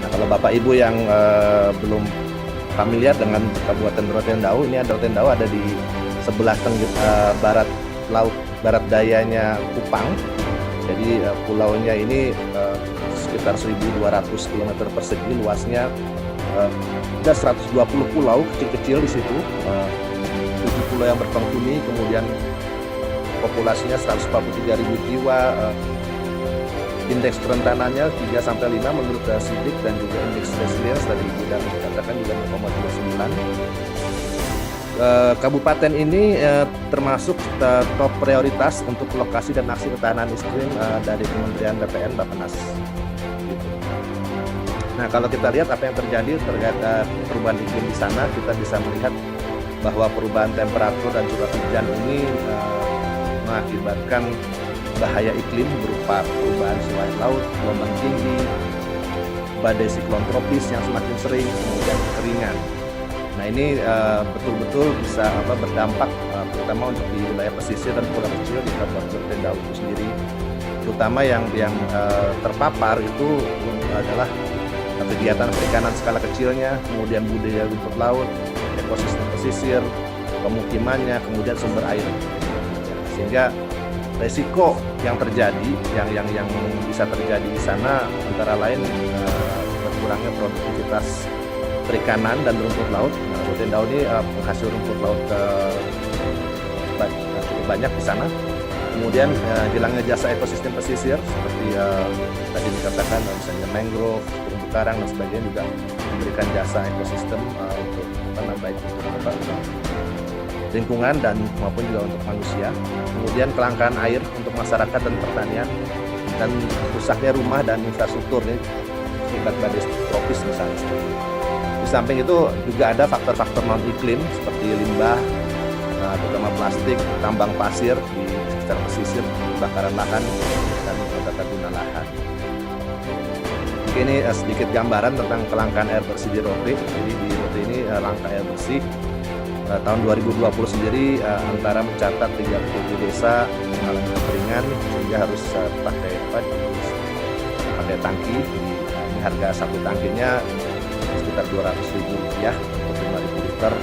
Nah, kalau Bapak Ibu yang belum familiar dengan Kabupaten Rotendao, ini Rotendao ada di sebelah barat laut barat dayanya Kupang. Jadi pulaunya ini sekitar 1.200 km persegi luasnya. Ada 120 pulau kecil-kecil di situ, 7 pulau yang berpenghuni, kemudian populasinya 143.000 jiwa. Indeks kerentanannya 3-5 menurut SIDIK, dan juga indeks resilience tadi sudah dikatakan juga 0,29. Kabupaten ini termasuk top prioritas untuk lokasi dan aksi ketahanan iklim dari Kementerian PPN Bappenas. Gitu. Nah, kalau kita lihat apa yang terjadi terkait perubahan iklim di sana, kita bisa melihat bahwa perubahan temperatur dan curah hujan ini mengakibatkan bahaya iklim berupa perubahan suhu air laut, gelombang tinggi, badai siklon tropis yang semakin sering, kemudian kekeringan. Nah, ini betul-betul bisa berdampak terutama untuk di wilayah pesisir dan pulau kecil di Kabupaten Rotendao itu sendiri. Terutama yang terpapar itu adalah kegiatan perikanan skala kecilnya, kemudian budaya rumput laut, ekosistem pesisir, pemukimannya, kemudian sumber air. Sehingga resiko yang terjadi, yang bisa terjadi di sana antara lain berkurangnya produktivitas perikanan dan rumput laut. Rotendao ini penghasil rumput laut cukup banyak di sana. Kemudian hilangnya jasa ekosistem pesisir seperti tadi dikatakan misalnya mangrove, terumbu karang dan sebagainya juga memberikan jasa ekosistem untuk baik untuk lingkungan dan maupun juga untuk manusia. Kemudian kelangkaan air untuk masyarakat dan pertanian, dan rusaknya rumah dan infrastruktur ini akibat badai tropis misalnya. Di samping itu juga ada faktor-faktor non iklim seperti limbah, terutama plastik, tambang pasir di sekitar pesisir, kebakaran lahan, dan tata guna lahan. Ini sedikit gambaran tentang kelangkaan air bersih di Rote. Jadi di Rote ini langka air bersih. Tahun 2020 sendiri antara mencatat 37 desa mengalami kekeringan sehingga harus pakai tangki. Ini harga satu tangkinya sekitar Rp200.000 untuk 5.000 liter.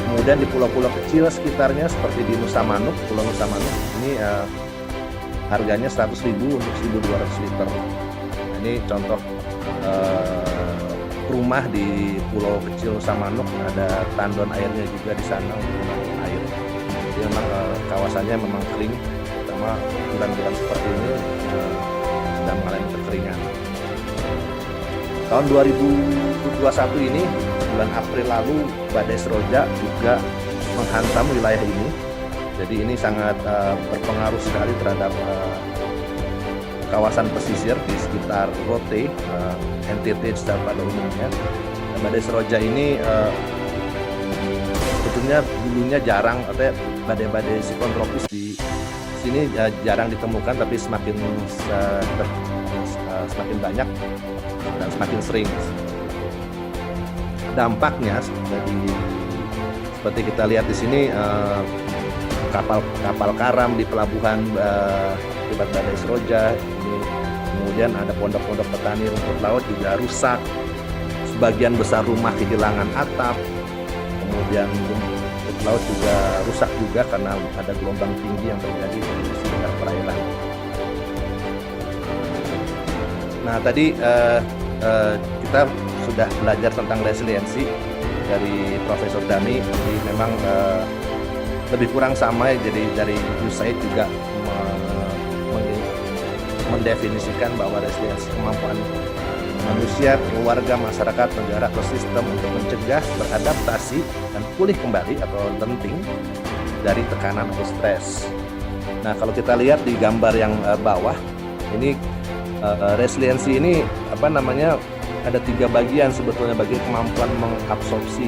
Kemudian di pulau-pulau kecil sekitarnya seperti di Nusa Manuk, Pulau Nusa Manuk ini harganya Rp100.000 untuk 1.200 liter. Nah, ini contoh rumah di pulau kecil Nusa Manuk, ada tandon airnya juga di sana untuk menampung air. Jadi memang kawasannya memang kering, terutama bulan-bulan seperti ini sedang mengalami kekeringan. Tahun 2021 ini, bulan April lalu, badai Seroja juga menghantam wilayah ini. Jadi ini sangat berpengaruh sekali terhadap kawasan pesisir di sekitar Rote, NTT secara pada umumnya. Badai Seroja ini sebetulnya dulunya jarang, atau badai-badai siklon tropis di sini jarang ditemukan, tapi semakin banyak dan semakin sering. Dampaknya seperti kita lihat di sini, kapal karam di pelabuhan akibat badai Seroja ini, kemudian ada pondok-pondok petani rumput laut juga rusak, sebagian besar rumah kehilangan atap, kemudian rumput laut juga rusak juga karena ada gelombang tinggi yang terjadi di sekitar perairan. Nah, tadi kita sudah belajar tentang resiliensi dari Profesor Dami. Jadi memang lebih kurang sama ya. Jadi dari USAID juga mendefinisikan bahwa resiliensi kemampuan manusia, keluarga, masyarakat, negara, ekosistem untuk mencegah, beradaptasi, dan pulih kembali atau lenting dari tekanan atau stres. Nah, kalau kita lihat di gambar yang bawah ini, resiliensi ini ada 3 bagian sebetulnya bagi kemampuan mengabsorpsi,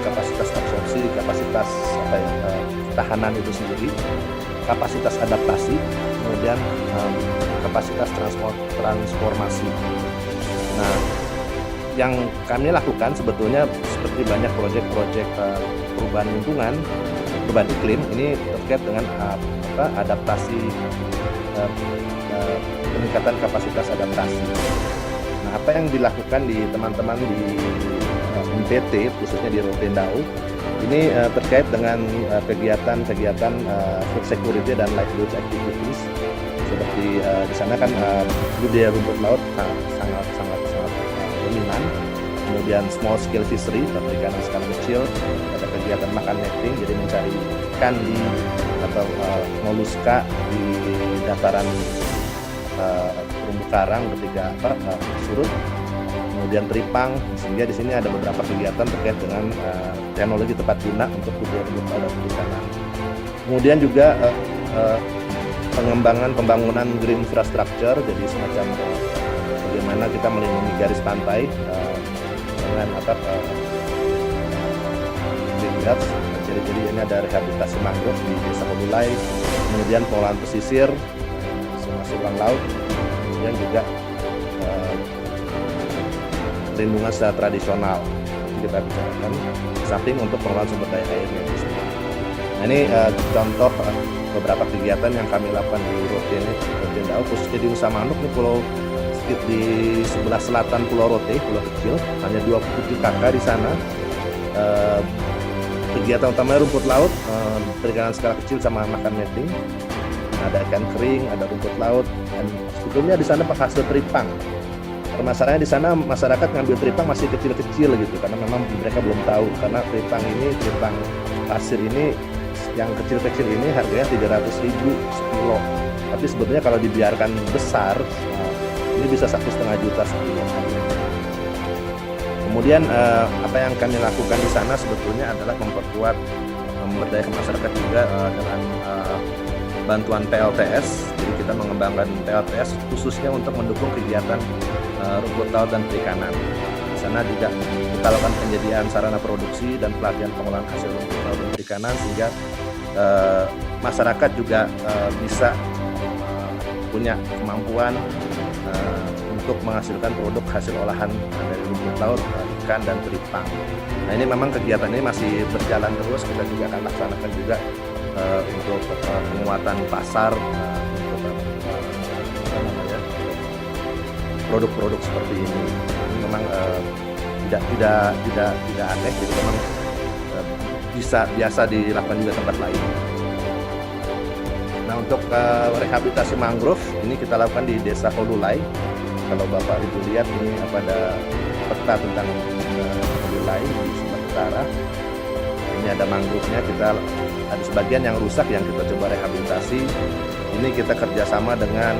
kapasitas absorpsi, kapasitas tahanan itu sendiri, kapasitas adaptasi, kemudian kapasitas transformasi. Nah, yang kami lakukan sebetulnya seperti banyak proyek-proyek perubahan lingkungan, perubahan iklim ini terkait dengan adaptasi, peningkatan kapasitas adaptasi. Nah, apa yang dilakukan di teman-teman di NTT, khususnya di Rotendao, ini terkait dengan kegiatan-kegiatan food security dan livelihood activities. Seperti di sana kan budidaya rumput laut sangat dominan. Kemudian small scale fishery, perikanan skala kecil, ada kegiatan makan netting, jadi mencari ikan di atau moluska di dataran terumbu karang ketika surut. Kemudian teripang, sehingga di sini ada beberapa kegiatan terkait dengan teknologi tepat guna untuk budidaya rumput laut dan perikanan. Kemudian juga pembangunan green infrastructure, jadi semacam bagaimana kita melindungi garis pantai dengan green belts. Jadi ini ada rehabilitasi mangrove di Desa Holulai, kemudian pengolahan pesisir, zonasi ulang laut, kemudian juga perlindungan secara tradisional kita bicarakan, samping untuk pengelolaan sumber daya airnya. Nah, ini contoh beberapa kegiatan yang kami lakukan di Rotendao, khususnya di Nusa Manuk, di pulau di sebelah selatan Pulau Rote, pulau kecil, hanya 27 kakak di sana. Kegiatan utamanya rumput laut, perikanan skala kecil sama makan netting. Ada ikan kering, ada rumput laut, dan sebetulnya di sana penghasil teripang. Permasalahannya di sana masyarakat ngambil teripang masih kecil-kecil gitu, karena memang mereka belum tahu, karena teripang pasir ini yang kecil-kecil ini harganya 300.000 sekilo. Tapi sebetulnya kalau dibiarkan besar, ini bisa 1,5 juta sekilo. Kemudian apa yang kami lakukan di sana sebetulnya adalah memperkuat memberdayakan masyarakat juga dengan bantuan PLTS. Jadi kita mengembangkan PLTS khususnya untuk mendukung kegiatan rumput laut dan perikanan. Di sana juga kita lakukan penyediaan sarana produksi dan pelatihan pengolahan hasil rumput laut dan perikanan, sehingga masyarakat juga bisa punya kemampuan untuk menghasilkan produk hasil olahan dari rumput laut, ikan, dan teripang. Nah, ini memang kegiatan ini masih berjalan terus. Kita juga akan laksanakan juga untuk penguatan pasar untuk produk-produk seperti ini. Ini memang tidak aneh, jadi memang biasa dilakukan juga tempat lain. Nah, untuk rehabilitasi mangrove ini kita lakukan di Desa Holulai. Kalau Bapak Ibu lihat ini ada peta tentang Holulai di Sumatera Utara. Ini ada mangrove-nya, kita ada sebagian yang rusak yang kita coba rehabilitasi. Ini kita kerjasama dengan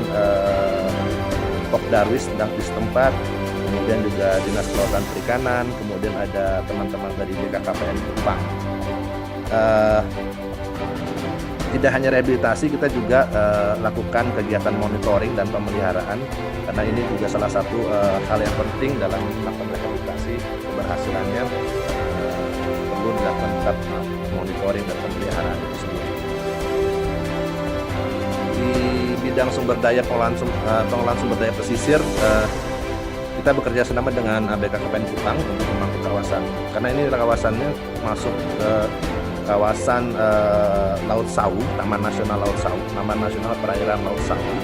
Pok Darwis di setempat, kemudian juga Dinas Kelautan Perikanan, kemudian ada teman-teman dari BKKPN Kupang. Tidak hanya rehabilitasi, kita juga lakukan kegiatan monitoring dan pemeliharaan, karena ini juga salah satu hal yang penting dalam melakukan rehabilitasi. Keberhasilannya perlu dilakukan tetap monitoring dan pemeliharaan itu sendiri. Di bidang sumber daya pengelolaan sumber daya pesisir, kita bekerja sama dengan BKKPN Kupang untuk membantu kawasan, karena ini kawasannya masuk ke kawasan Laut Sawu, Taman Nasional Laut Sawu, Taman Nasional Perairan Laut Sawu.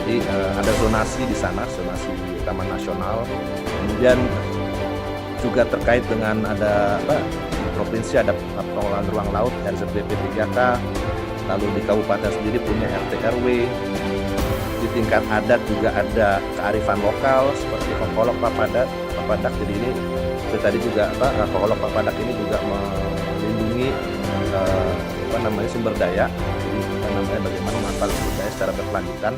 Jadi ada zonasi di sana, zonasi Taman Nasional. Kemudian juga terkait dengan ada di provinsi ada pengelolaan ruang laut RZBP 3K, lalu di kabupaten sendiri punya RT RW. Di tingkat adat juga ada kearifan lokal seperti Kokolok Papadak. Jadi ini seperti tadi juga Kokolok Papadak ini juga melindungi sumber daya. Jadi bagaimana memanfaatkan sumber daya secara berkelanjutan.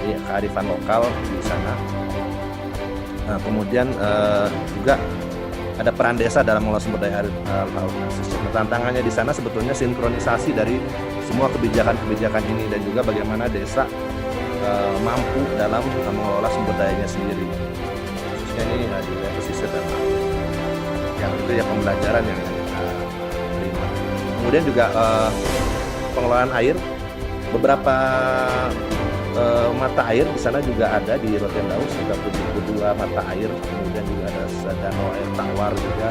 Ini kearifan lokal di sana. Nah, kemudian juga ada peran desa dalam mengelola sumber daya laut. Tantangannya di sana sebetulnya sinkronisasi dari semua kebijakan ini, dan juga bagaimana desa mampu dalam mengelola sumber dayanya sendiri. Khususnya ini di pesisir dan laut. Yang itu ya pembelajaran yang kita terima. Kemudian juga pengelolaan air, beberapa mata air di sana juga ada di Rotendao, sekitar 72 mata air. Kemudian juga ada danau air tawar juga.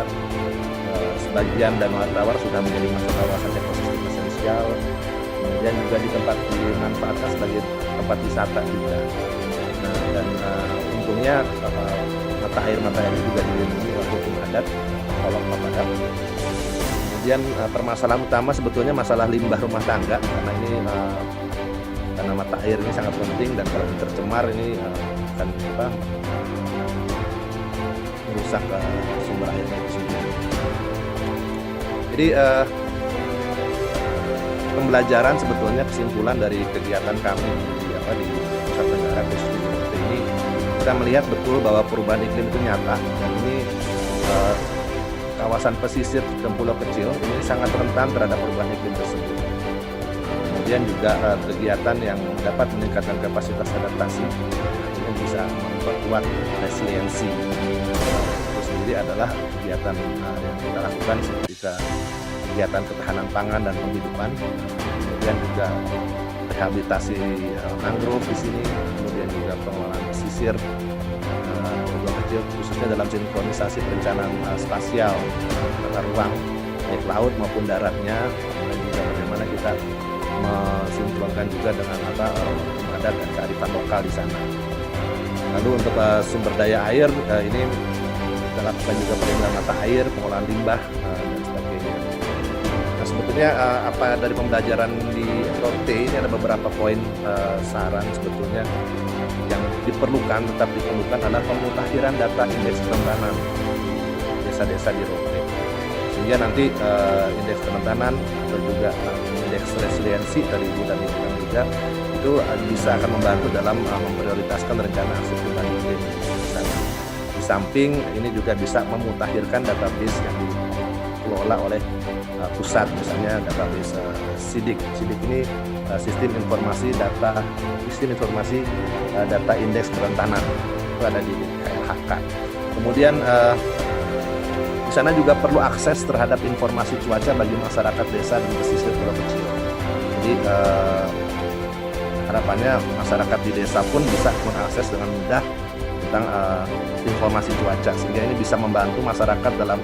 Sebagian danau air tawar sudah menjadi masuk kawasan ekosistem esensial. Kemudian juga dimanfaatkan sebagai tempat wisata juga. Nah, dan untungnya mata air juga dilindungi oleh hukum adat, kolok adat. Kemudian permasalahan utama sebetulnya masalah limbah rumah tangga, karena ini karena mata air ini sangat penting, dan kalau tercemar ini akan merusak sumber airnya itu sendiri. Jadi pembelajaran sebetulnya kesimpulan dari kegiatan kami di Nusa Tenggara khususnya di Rote ini, kita melihat betul bahwa perubahan iklim itu nyata. Dan ini kawasan pesisir dan pulau kecil ini sangat rentan terhadap perubahan iklim tersebut. Kemudian juga kegiatan yang dapat meningkatkan kapasitas adaptasi ini bisa memperkuat resiliensi. Itu sendiri adalah kegiatan yang kita lakukan seperti kegiatan ketahanan pangan dan penghidupan, kemudian juga rehabilitasi mangrove di sini, kemudian juga pengelolaan pesisir pulau kecil khususnya dalam sinkronisasi perencanaan spasial tata ruang baik laut maupun daratnya, dan juga bagaimana kita mensinkronkan juga dengan hukum adat dan kearifan lokal di sana. Lalu untuk sumber daya air ini kita lakukan juga perlindungan mata air, pengolahan limbah dan sebagainya. Nah, sebetulnya apa dari pembelajaran di Rote ini ada beberapa poin saran sebetulnya yang tetap diperlukan adalah pemutakhiran data indeks kerentanan di desa-desa di Rote, sehingga nanti indeks kerentanan atau juga indeks resiliensi dari Ibu dan Ibu juga itu bisa akan membantu dalam memprioritaskan rencana aksi perubahan iklim di sana. Di samping ini juga bisa memutakhirkan database yang dikelola oleh pusat, misalnya database SIDIK. SIDIK ini sistem informasi data indeks kerentanan, itu ada di KLHK. Kemudian di sana juga perlu akses terhadap informasi cuaca bagi masyarakat desa dan pesisir pulau kecil. Jadi harapannya masyarakat di desa pun bisa mengakses dengan mudah tentang informasi cuaca, sehingga ini bisa membantu masyarakat dalam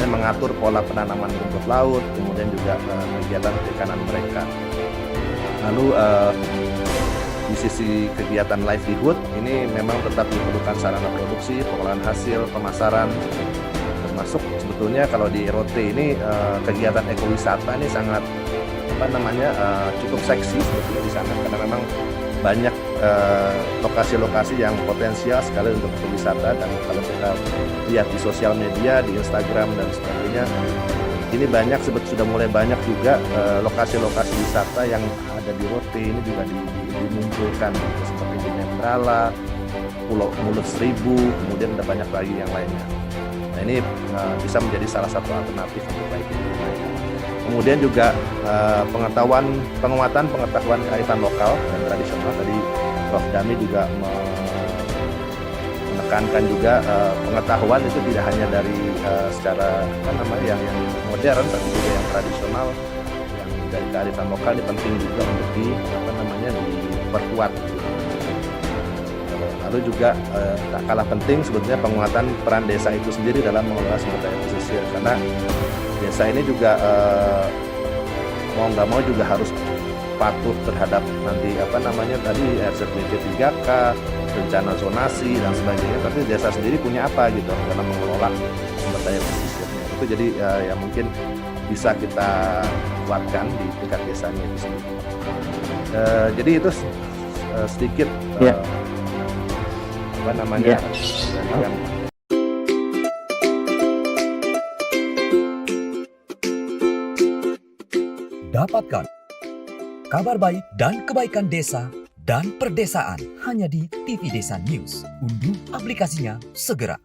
mengatur pola penanaman rumput laut, kemudian juga kegiatan perikanan mereka. Lalu di sisi kegiatan livelihood ini memang tetap diperlukan sarana produksi, pengolahan hasil, pemasaran, termasuk sebetulnya kalau di Rote ini kegiatan ekowisata ini sangat cukup seksi sebetulnya di sana, karena memang banyak lokasi-lokasi yang potensial sekali untuk berwisata. Dan kalau kita lihat di sosial media, di Instagram dan sebagainya, ini sudah mulai banyak juga lokasi-lokasi wisata yang ada di Rote ini juga dimunculkan, seperti di Nembrala, Pulau Mulut Seribu, kemudian ada banyak lagi yang lainnya. Nah, ini bisa menjadi salah satu alternatif untuk baik itu. Kemudian juga penguatan pengetahuan kearifan lokal dan tradisional. Tadi Prof. Dami juga menekankan juga pengetahuan itu tidak hanya dari secara yang modern, tapi juga yang tradisional, yang dari kearifan lokal ini penting juga untuk diperkuat. Lalu juga tak kalah penting sebetulnya penguatan peran desa itu sendiri dalam mengelola sumber daya pesisir, karena desa ini juga mau nggak mau juga harus patuh terhadap nanti RZBP 3K, rencana zonasi dan sebagainya. Tapi desa sendiri punya apa gitu dalam mengelola sumber daya pesisirnya. Itu jadi yang mungkin bisa kita kuatkan di tingkat desanya itu sendiri. Jadi itu sedikit Dapatkan kabar baik dan kebaikan desa dan perdesaan hanya di TV Desa News. Unduh aplikasinya segera.